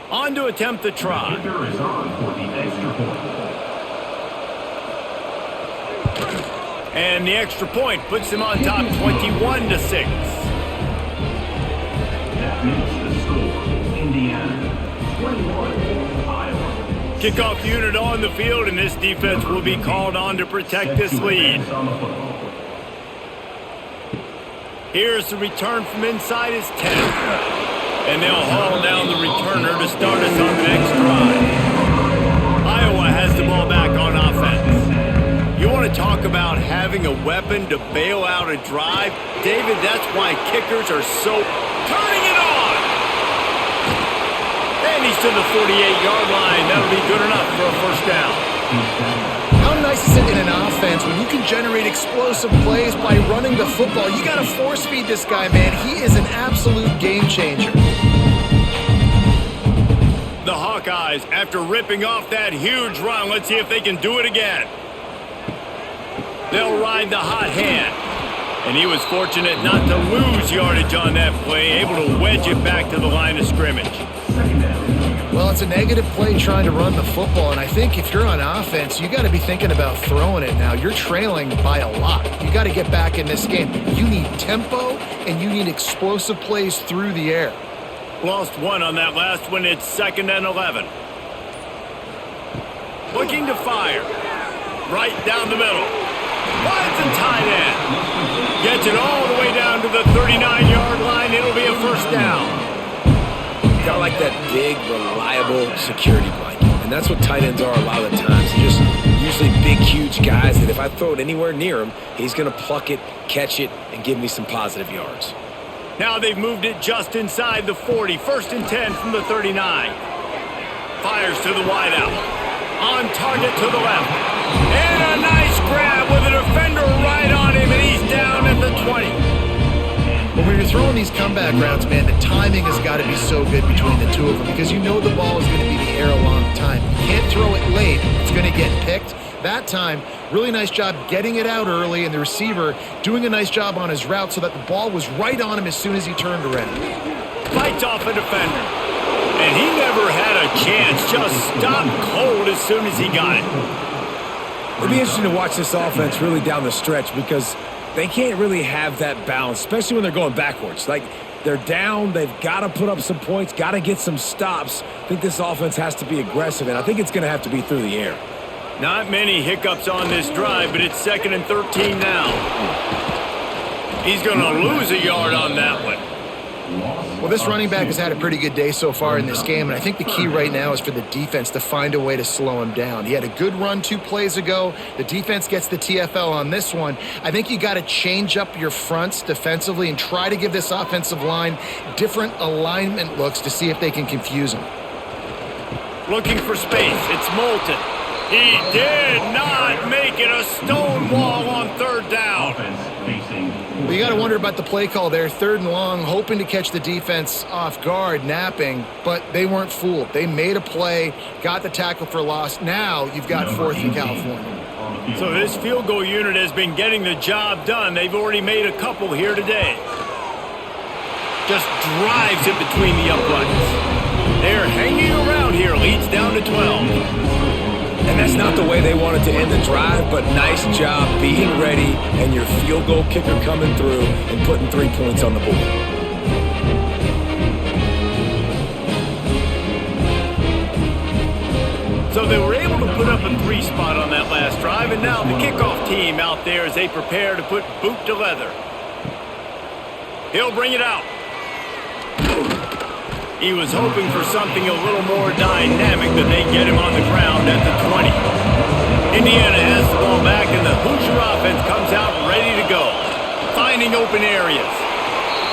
On to attempt the try. Kicker is on for the extra point. And the extra point puts them on top 21-6. That makes the score Indiana 21, Iowa. Kickoff unit on the field, and this defense will be called on to protect this lead. On the football. Here's the return from inside his 10. And they'll haul down the returner to start us on the next drive. Iowa has the ball back on offense. You want to talk about having a weapon to bail out a drive? David, that's why kickers are so... Turning it on! And he's to the 48-yard line. That'll be good enough for a first down. How nice is it in an offense when you can generate explosive plays by running the football? You got to force feed this guy, man. He is an absolute game changer. The Hawkeyes, after ripping off that huge run, let's see if they can do it again. They'll ride the hot hand. And he was fortunate not to lose yardage on that play, able to wedge it back to the line of scrimmage. Well, it's a negative play trying to run the football, and I think if you're on offense, you got to be thinking about throwing it now. You're trailing by a lot. You got to get back in this game. You need tempo, and you need explosive plays through the air. Lost one on that last one. It's 2nd and 11. Looking to fire. Right down the middle. Finds a tight end. Gets it all the way down to the 39-yard line. It'll be a first down. Got like that big, reliable security blanket. And that's what tight ends are a lot of the times. They're just usually big, huge guys that if I throw it anywhere near him, he's going to pluck it, catch it, and give me some positive yards. Now they've moved it just inside the 40. 1st and 10 from the 39. Fires to the wideout. On target to the left. And a nice grab with a defender right on him, and he's down at the 20. But when you're throwing these comeback routes, man, the timing has got to be so good between the two of them because you know the ball is going to be in the air a long time. You can't throw it late. It's going to get picked. That time, really nice job getting it out early, and the receiver doing a nice job on his route so that the ball was right on him as soon as he turned around. Fights off a defender. And he never had a chance. Just stopped cold as soon as he got it. It'll be interesting to watch this offense really down the stretch because they can't really have that balance, especially when they're going backwards. Like, they're down, they've got to put up some points, got to get some stops. I think this offense has to be aggressive, and I think it's going to have to be through the air. Not many hiccups on this drive, but it's 2nd and 13 now. He's going to lose a yard on that one. Well, this running back has had a pretty good day so far in this game, and I think the key right now is for the defense to find a way to slow him down. He had a good run 2 plays ago. The defense gets the TFL on this one. I think you got to change up your fronts defensively and try to give this offensive line different alignment looks to see if they can confuse him. Looking for space. It's Moulton. He did not make it a stone wall on 3rd down. Well, you got to wonder about the play call there. 3rd and long, hoping to catch the defense off guard, napping, but they weren't fooled. They made a play, got the tackle for loss. Now you've got 4th in California. So this field goal unit has been getting the job done. They've already made a couple here today. Just drives it between the uprights. They're hanging around here. Leads down to 12. And that's not the way they wanted to end the drive, but nice job being ready and your field goal kicker coming through and putting 3 points on the board. So they were able to put up a 3 spot on that last drive, and now the kickoff team out there as they prepare to put boot to leather. He'll bring it out. He was hoping for something a little more dynamic, that they get him on the ground at the 20. Indiana has the ball back, and the Hoosier offense comes out ready to go, finding open areas.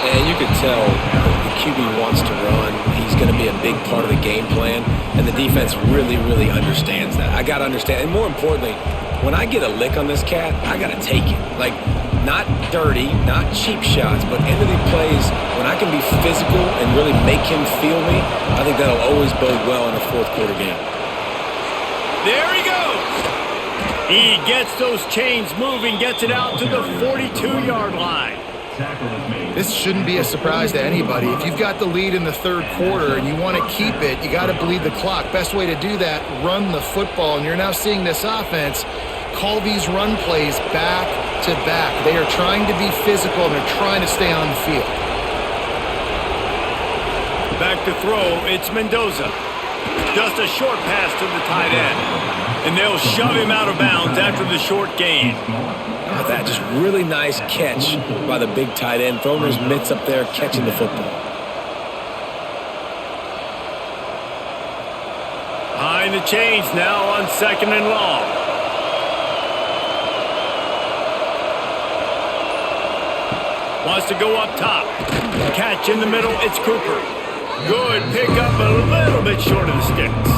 And you can tell the QB wants to run. He's going to be a big part of the game plan, and the defense really, really understands that. I got to understand, and more importantly, when I get a lick on this cat, I got to take it. Like, not dirty, not cheap shots, but end of the plays, when I can be physical and really make him feel me, I think that'll always bode well in a fourth quarter game. There he goes. He gets those chains moving, gets it out to the 42-yard line. This shouldn't be a surprise to anybody. If you've got the lead in the third quarter and you want to keep it, you got to bleed the clock. Best way to do that, run the football. And you're now seeing this offense call these run plays back to back. They are trying to be physical, and they're trying to stay on the field. Back to throw, it's Mendoza. Just a short pass to the tight end. And they'll shove him out of bounds after the short gain. That just really nice catch by the big tight end, throwing those mitts up there, catching the football. Behind the chains now on 2nd and long. Wants to go up top. Catch in the middle, it's Cooper. Good pickup, a little bit short of the sticks.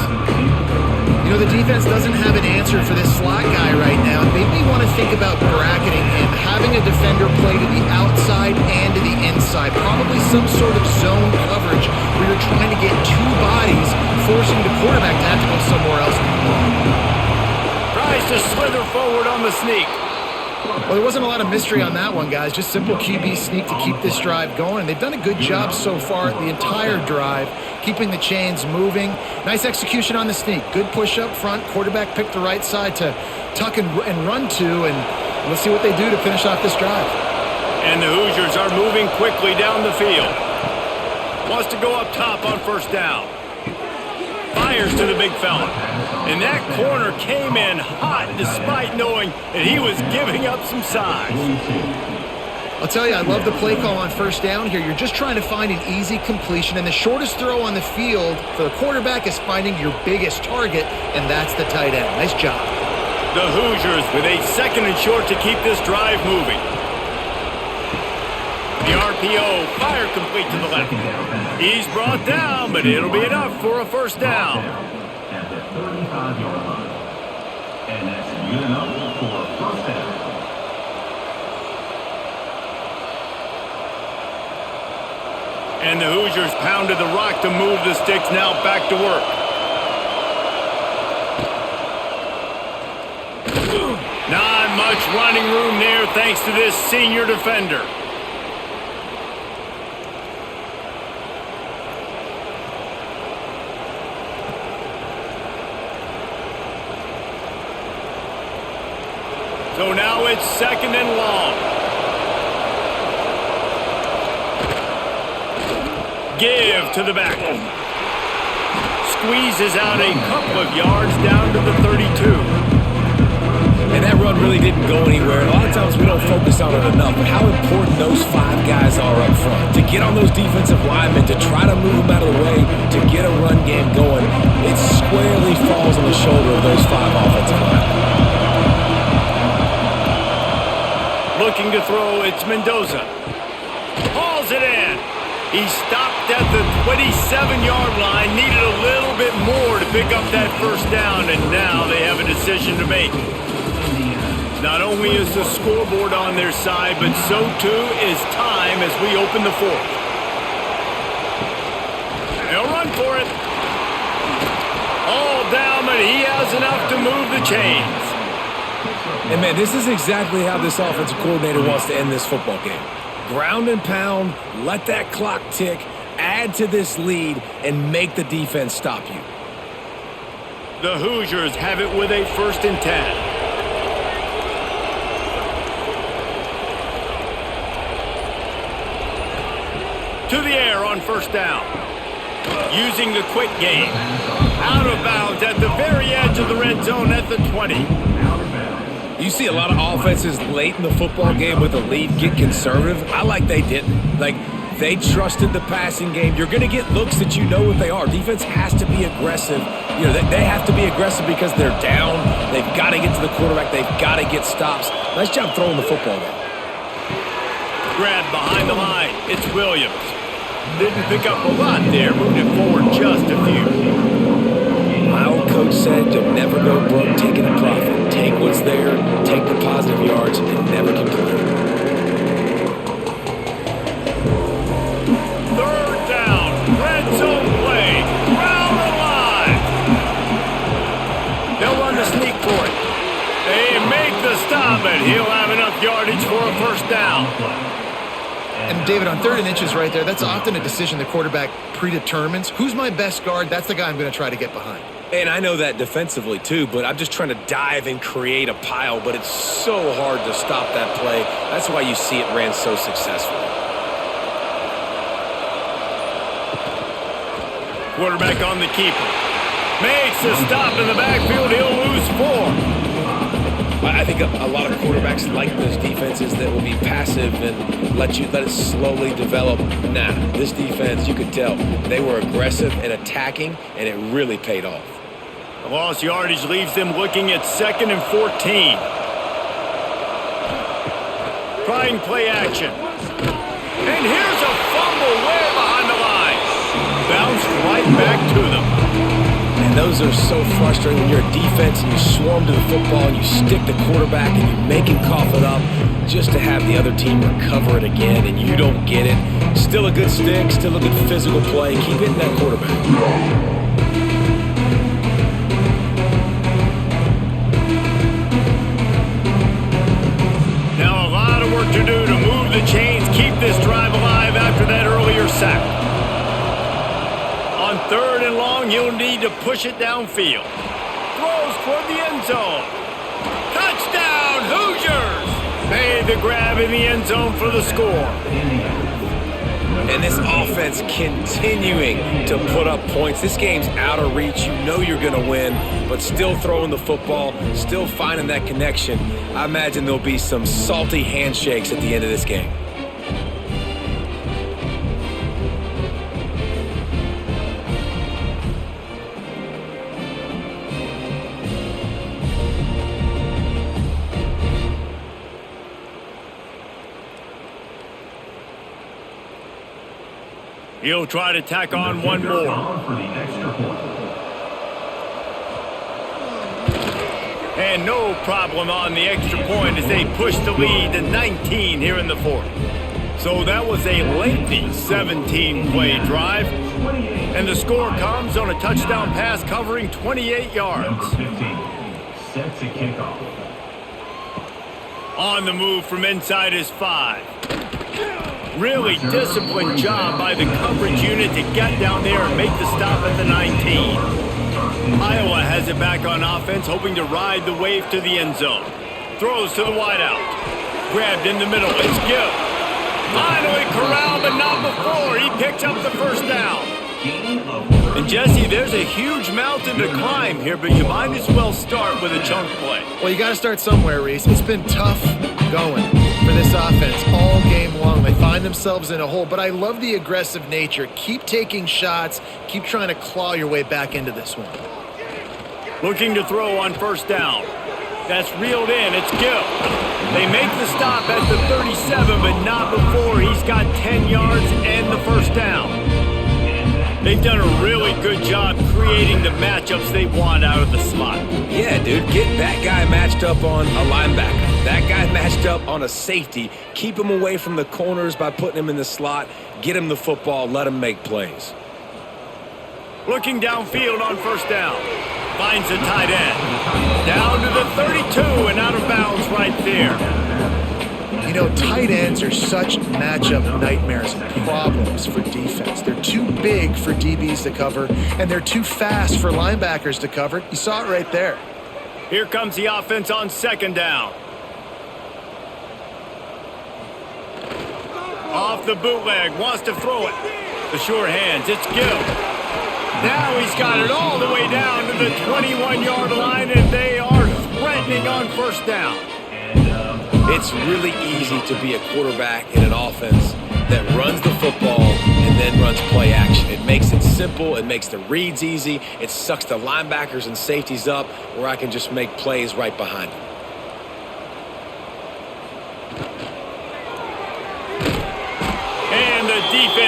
You know, the defense doesn't have an answer for this slot guy right now. It made me want to think about bracketing him, having a defender play to the outside and to the inside. Probably some sort of zone coverage where you're trying to get two bodies, forcing the quarterback to have to go somewhere else with the ball. Tries to slither forward on the sneak. Well, there wasn't a lot of mystery on that one, guys. Just simple QB sneak to keep this drive going. They've done a good job so far the entire drive, keeping the chains moving. Nice execution on the sneak. Good push up front. Quarterback picked the right side to tuck and run to, and let's see what they do to finish off this drive. And the Hoosiers are moving quickly down the field. Wants to go up top on 1st down. Fires to the big fella. And that corner came in hot despite knowing that he was giving up some size. I'll tell you, I love the play call on 1st down here. You're just trying to find an easy completion, and the shortest throw on the field for the quarterback is finding your biggest target, and that's the tight end. Nice job. The Hoosiers with a 2nd and short to keep this drive moving. The RPO, fire complete to the left. He's brought down, but it'll be enough for a 1st down. At the 35-yard line. And that's good enough for a 1st down. And the Hoosiers pounded the rock to move the sticks, now back to work. Not much running room there thanks to this senior defender. So now it's 2nd and long. Give to the back. Squeezes out a couple of yards down to the 32. And that run really didn't go anywhere. A lot of times we don't focus on it enough, but how important those 5 guys are up front. To get on those defensive linemen, to try to move them out of the way, to get a run game going, it squarely falls on the shoulder of those 5 offensive linemen. Looking to throw, it's Mendoza. Hauls it in. He stopped at the 27-yard line, needed a little bit more to pick up that 1st down, and now they have a decision to make. Not only is the scoreboard on their side, but so too is time as we open the 4th. They'll run for it. All down, but he has enough to move the chains. And, man, this is exactly how this offensive coordinator wants to end this football game. Ground and pound, let that clock tick, add to this lead, and make the defense stop you. The Hoosiers have it with a 1st and 10. To the air on 1st down. Using the quick game. Out of bounds at the very edge of the red zone at the 20. You see a lot of offenses late in the football game with a lead get conservative. I like they didn't. Like, they trusted the passing game. You're going to get looks that you know what they are. Defense has to be aggressive. You know, they have to be aggressive because they're down. They've got to get to the quarterback. They've got to get stops. Nice job throwing the football there. Grab behind the line. It's Williams. Didn't pick up a lot there, moving it forward just a few. My old coach said you'll never go broke taking a profit. Take what's there, take the positive yards, and never complain. Third down, red zone play, crowd alive. They'll run the sneak for it. They make the stop, and he'll have enough yardage for a first down. And David, on 3rd and inches right there, that's often a decision the quarterback predetermines. Who's my best guard? That's the guy I'm going to try to get behind. And I know that defensively too, but I'm just trying to dive and create a pile, but it's so hard to stop that play. That's why you see it ran so successfully. Quarterback on the keeper. Makes a stop in the backfield. He'll lose 4. I think a lot of quarterbacks like those defenses that will be passive and let it slowly develop. Nah, this defense, you could tell, they were aggressive and attacking, and it really paid off. The lost yardage leaves them looking at 2nd and 14. Trying play action. And here's a fumble way behind the line. Bounced right back to them. And those are so frustrating when you're a defense and you swarm to the football and you stick the quarterback and you make him cough it up just to have the other team recover it again and you don't get it. Still a good stick, still a good physical play. Keep hitting that quarterback. Now a lot of work to do to move the chains, keep this drive alive after that earlier sack. On 3rd and long, you'll need to push it downfield. Throws toward the end zone. Touchdown, Hoosiers! Made the grab in the end zone for the score. And this offense continuing to put up points. This game's out of reach. You know you're going to win, but still throwing the football, still finding that connection. I imagine there'll be some salty handshakes at the end of this game. He'll try to tack on one more. For the extra point. And no problem on the extra point as they push the lead to 19 here in the 4th. So that was a lengthy 17-play drive. And the score comes on a touchdown pass covering 28 yards. Number 15, set to kickoff. On the move from inside his 5. Really disciplined job by the coverage unit to get down there and make the stop at the 19. Iowa has it back on offense, hoping to ride the wave to the end zone. Throws to the wideout. Grabbed in the middle. It's Gill. Finally corralled, but not before. He picks up the first down. And Jesse, there's a huge mountain to climb here, but you might as well start with a chunk play. Well, you got to start somewhere, Reese. It's been tough going for this offense all game long. They find themselves in a hole, but I love the aggressive nature. Keep taking shots. Keep trying to claw your way back into this one. Looking to throw on first down. That's reeled in. It's Gill. They make the stop at the 37, but not before he's got 10 yards and the first down. They've done a really good job creating the matchups they want out of the slot. Yeah, dude, get that guy matched up on a linebacker. That guy matched up on a safety. Keep him away from the corners by putting him in the slot. Get him the football. Let him make plays. Looking downfield on first down. Finds a tight end. Down to the 32 and out of bounds right there. You know, tight ends are such matchup nightmares and problems for defense. They're too big for DBs to cover, and they're too fast for linebackers to cover. You saw it right there. Here comes the offense on second down. Off the bootleg, wants to throw it. The short hands, it's Gill. Now he's got it all the way down to the 21-yard line, and they are threatening on first down. It's really easy to be a quarterback in an offense that runs the football and then runs play action. It makes it simple. It makes the reads easy. It sucks the linebackers and safeties up where I can just make plays right behind them.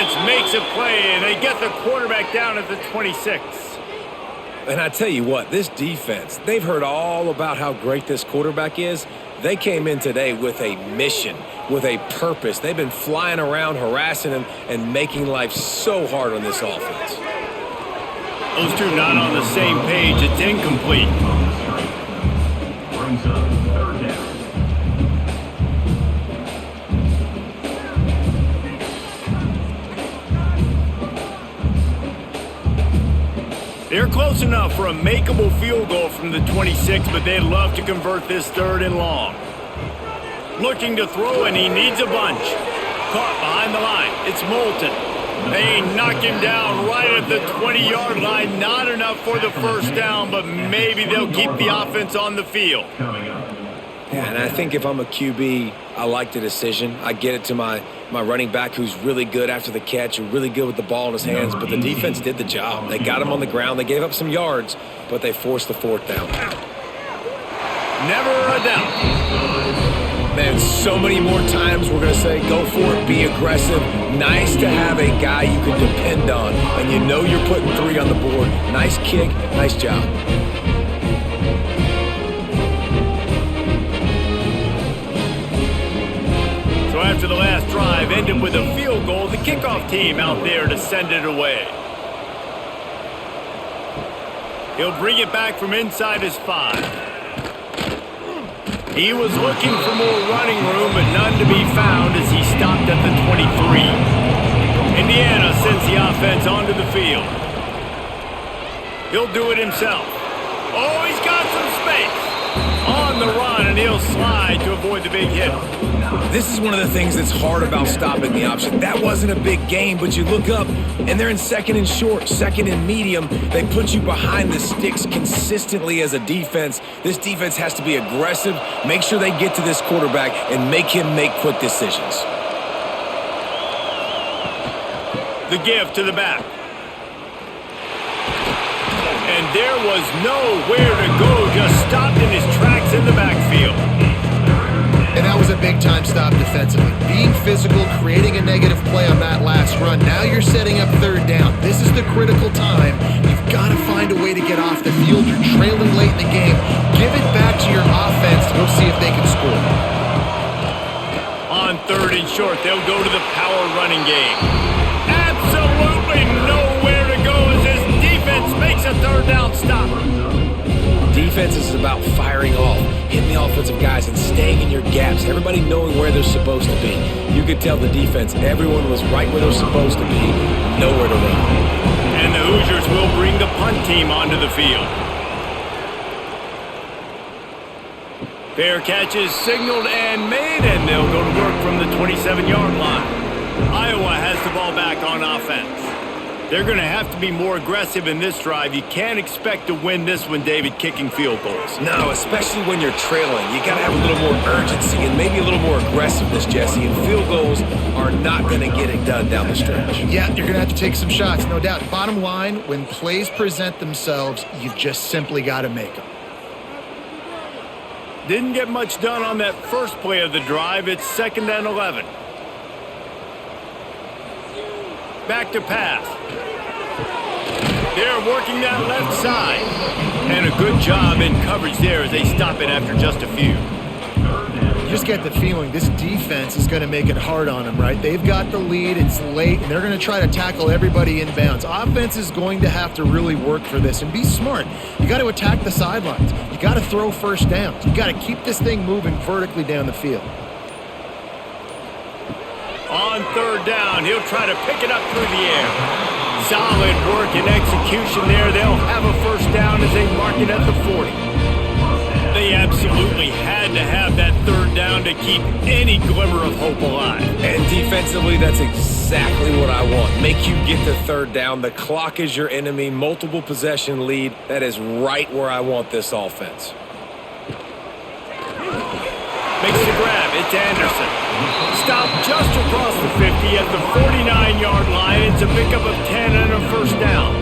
defense makes a play, and they get the quarterback down at the 26. And I tell you what, this defense, they've heard all about how great this quarterback is. They came in today with a mission, with a purpose. They've been flying around, harassing him, and making life so hard on this offense. Those two not on the same page. It's incomplete. Brings up third down. They're close enough for a makeable field goal from the 26, but they'd love to convert this 3rd and long. Looking to throw, and he needs a bunch. Caught behind the line. It's Moulton. They knock him down right at the 20-yard line. Not enough for the first down, but maybe they'll keep the offense on the field. Yeah, and I think if I'm a QB, I like the decision. I get it to my running back who's really good after the catch, and really good with the ball in his hands, but the defense did the job. They got him on the ground. They gave up some yards, but they forced the 4th down. Never a down. Man, so many more times we're going to say, go for it, be aggressive. Nice to have a guy you can depend on, and you know you're putting 3 on the board. Nice kick, nice job. So after the last drive ended with a field goal, the kickoff team out there to send it away. He'll bring it back from inside his 5. He was looking for more running room, but none to be found as he stopped at the 23. Indiana sends the offense onto the field. He'll do it himself. Oh, he's got some space. On the run, and he'll slide to avoid the big hit. This is one of the things that's hard about stopping the option. That wasn't a big gain, but you look up, and they're in 2nd and short, 2nd and medium. They put you behind the sticks consistently as a defense. This defense has to be aggressive, make sure they get to this quarterback, and make him make quick decisions. The give to the back. And there was nowhere to go, just stopped in his tracks in the backfield. And that was a big-time stop defensively. Being physical, creating a negative play on that last run. Now you're setting up 3rd down. This is the critical time. You've got to find a way to get off the field. You're trailing late in the game. Give it back to your offense to go see if they can score. On 3rd and short, they'll go to the power running game. Absolutely nowhere to go as this defense makes a 3rd down stop. Defense is about firing off, hitting the offensive guys, and staying in your gaps. Everybody knowing where they're supposed to be. You could tell the defense, everyone was right where they're supposed to be, nowhere to run. And the Hoosiers will bring the punt team onto the field. Fair catch is signaled and made, and they'll go to work from the 27-yard line. Iowa has the ball back on offense. They're going to have to be more aggressive in this drive. You can't expect to win this one, David, kicking field goals. No, especially when you're trailing. You got to have a little more urgency and maybe a little more aggressiveness, Jesse. And field goals are not going to get it done down the stretch. Yeah, you're going to have to take some shots, no doubt. Bottom line, when plays present themselves, you've just simply got to make them. Didn't get much done on that first play of the drive. It's 2nd and 11. Back to pass. They're working that left side. And a good job in coverage there as they stop it after just a few. You just get the feeling this defense is going to make it hard on them, right? They've got the lead, it's late, and they're going to try to tackle everybody inbounds. Offense is going to have to really work for this and be smart. You got to attack the sidelines. You got to throw first downs. You got to keep this thing moving vertically down the field. On 3rd down, he'll try to pick it up through the air. Solid work and execution there. They'll have a first down as they mark it at the 40. They absolutely had to have that 3rd down to keep any glimmer of hope alive. And defensively, that's exactly what I want. Make you get the 3rd down. The clock is your enemy. Multiple possession lead. That is right where I want this offense. Makes the grab. It's Anderson. Stopped just across the 50 at the 49-yard line. It's a pickup of 10 and a first down.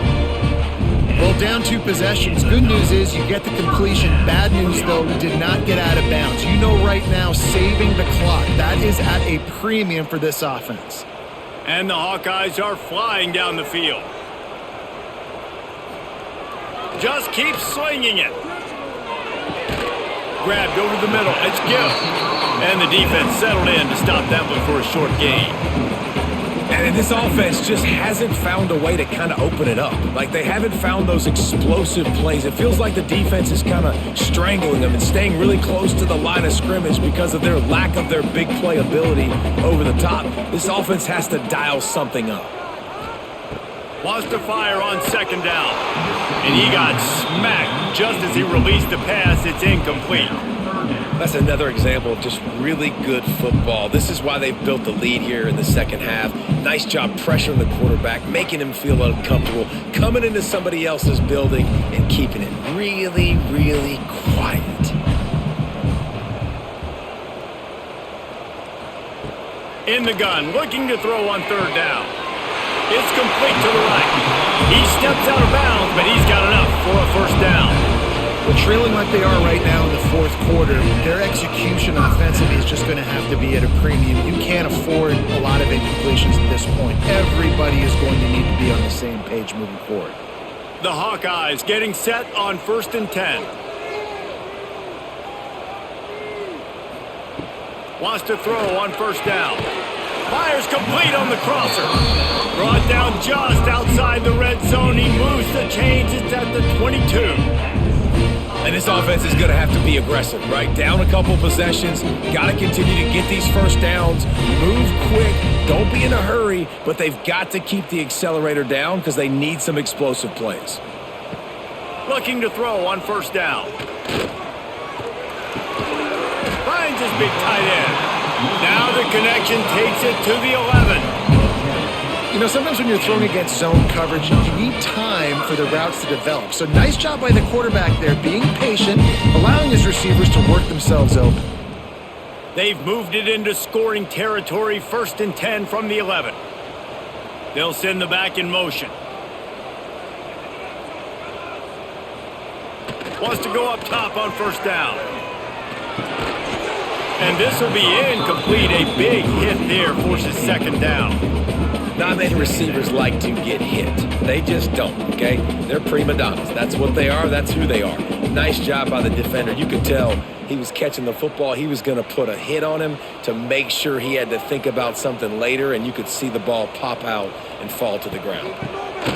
Well, down 2 possessions. Good news is you get the completion. Bad news, though, did not get out of bounds. You know right now, saving the clock. That is at a premium for this offense. And the Hawkeyes are flying down the field. Just keeps slinging it. Grabbed over the middle. It's good. And the defense settled in to stop that one for a short gain. And this offense just hasn't found a way to kind of open it up. Like, they haven't found those explosive plays. It feels like the defense is kind of strangling them and staying really close to the line of scrimmage because of their lack of their big play ability over the top. This offense has to dial something up. Wants to fire on second down. And he got smacked just as he released the pass. It's incomplete. That's another example of just really good football. This is why they've built the lead here in the second half. Nice job pressuring the quarterback, making him feel uncomfortable, coming into somebody else's building and keeping it really, really quiet. In the gun, looking to throw on third down. It's complete to the right. He steps out of bounds, but he's got enough for a first down. Well, trailing like they are right now in the fourth quarter, their execution offensively is just going to have to be at a premium. You can't afford a lot of incompletions at this point. Everybody is going to need to be on the same page moving forward. The Hawkeyes getting set on 1st and 10. Wants to throw on first down. Fires complete on the crosser. Brought down just outside the red zone. He moves the chains. It's at the 22. And this offense is going to have to be aggressive, right? Down a couple possessions. Got to continue to get these first downs. Move quick. Don't be in a hurry, but they've got to keep the accelerator down because they need some explosive plays. Looking to throw on first down. Finds his big tight end. Now the connection takes it to the 11. You know, sometimes when you're throwing against zone coverage, you need time for the routes to develop. So nice job by the quarterback there, being patient, allowing his receivers to work themselves open. They've moved it into scoring territory, 1st and 10 from the 11. They'll send the back in motion. Wants to go up top on first down. And this will be incomplete. A big hit there forces second down. Not many receivers like to get hit. They just don't, okay? They're prima donnas. That's what they are. That's who they are. Nice job by the defender. You could tell he was catching the football. He was going to put a hit on him to make sure he had to think about something later, and you could see the ball pop out and fall to the ground.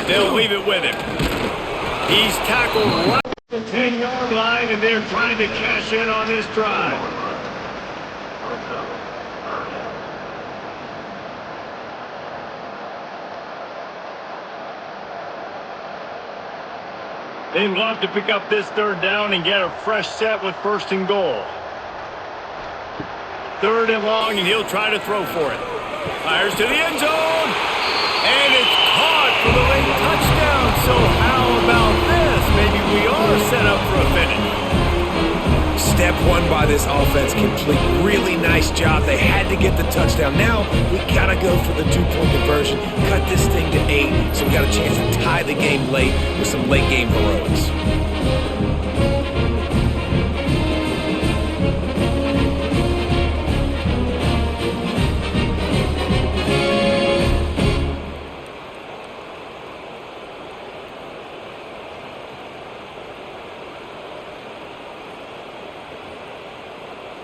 They'll leave it with him. He's tackled right at the 10-yard line, and they're trying to cash in on this drive. They'd love to pick up this third down and get a fresh set with 1st and goal. 3rd and long, and he'll try to throw for it. Fires to the end zone, and it's caught for the late touchdown. So how about this? Maybe we are set up for a finish. Step one by this offense complete. Really nice job. They had to get the touchdown. Now we got to go for the 2-point conversion. Cut this thing to 8 so we got a chance to tie the game late with some late game heroics.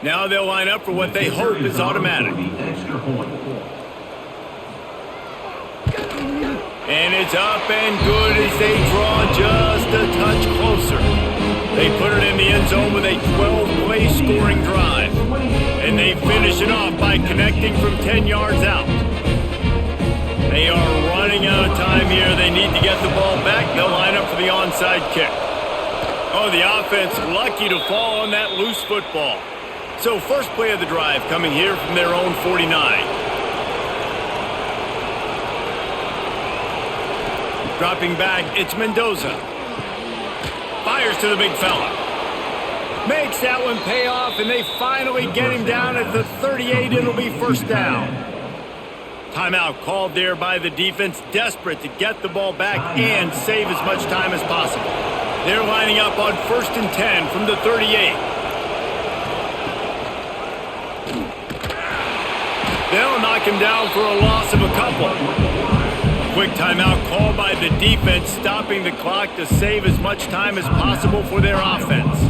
Now they'll line up for what they hope is automatic. And it's up and good as they draw just a touch closer. They put it in the end zone with a 12-play scoring drive. And they finish it off by connecting from 10 yards out. They are running out of time here. They need to get the ball back. They'll line up for the onside kick. Oh, the offense lucky to fall on that loose football. So first play of the drive coming here from their own 49. Dropping back, it's Mendoza. Fires to the big fella. Makes that one pay off, and they finally get him down at the 38. It'll be first down. Timeout called there by the defense, desperate to get the ball back and save as much time as possible. They're lining up on 1st and 10 from the 38. They'll knock him down for a loss of a couple. Quick timeout called by the defense, stopping the clock to save as much time as possible for their offense.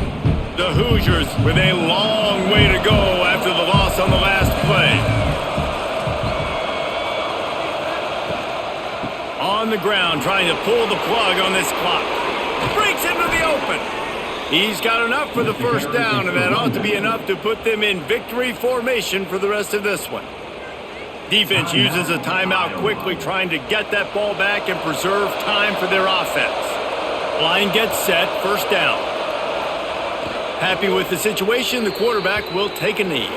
The Hoosiers with a long way to go after the loss on the last play. On the ground, trying to pull the plug on this clock. Breaks into the open. He's got enough for the first down, and that ought to be enough to put them in victory formation for the rest of this one. Defense uses a timeout quickly, trying to get that ball back and preserve time for their offense. Line gets set, first down. Happy with the situation, the quarterback will take a knee.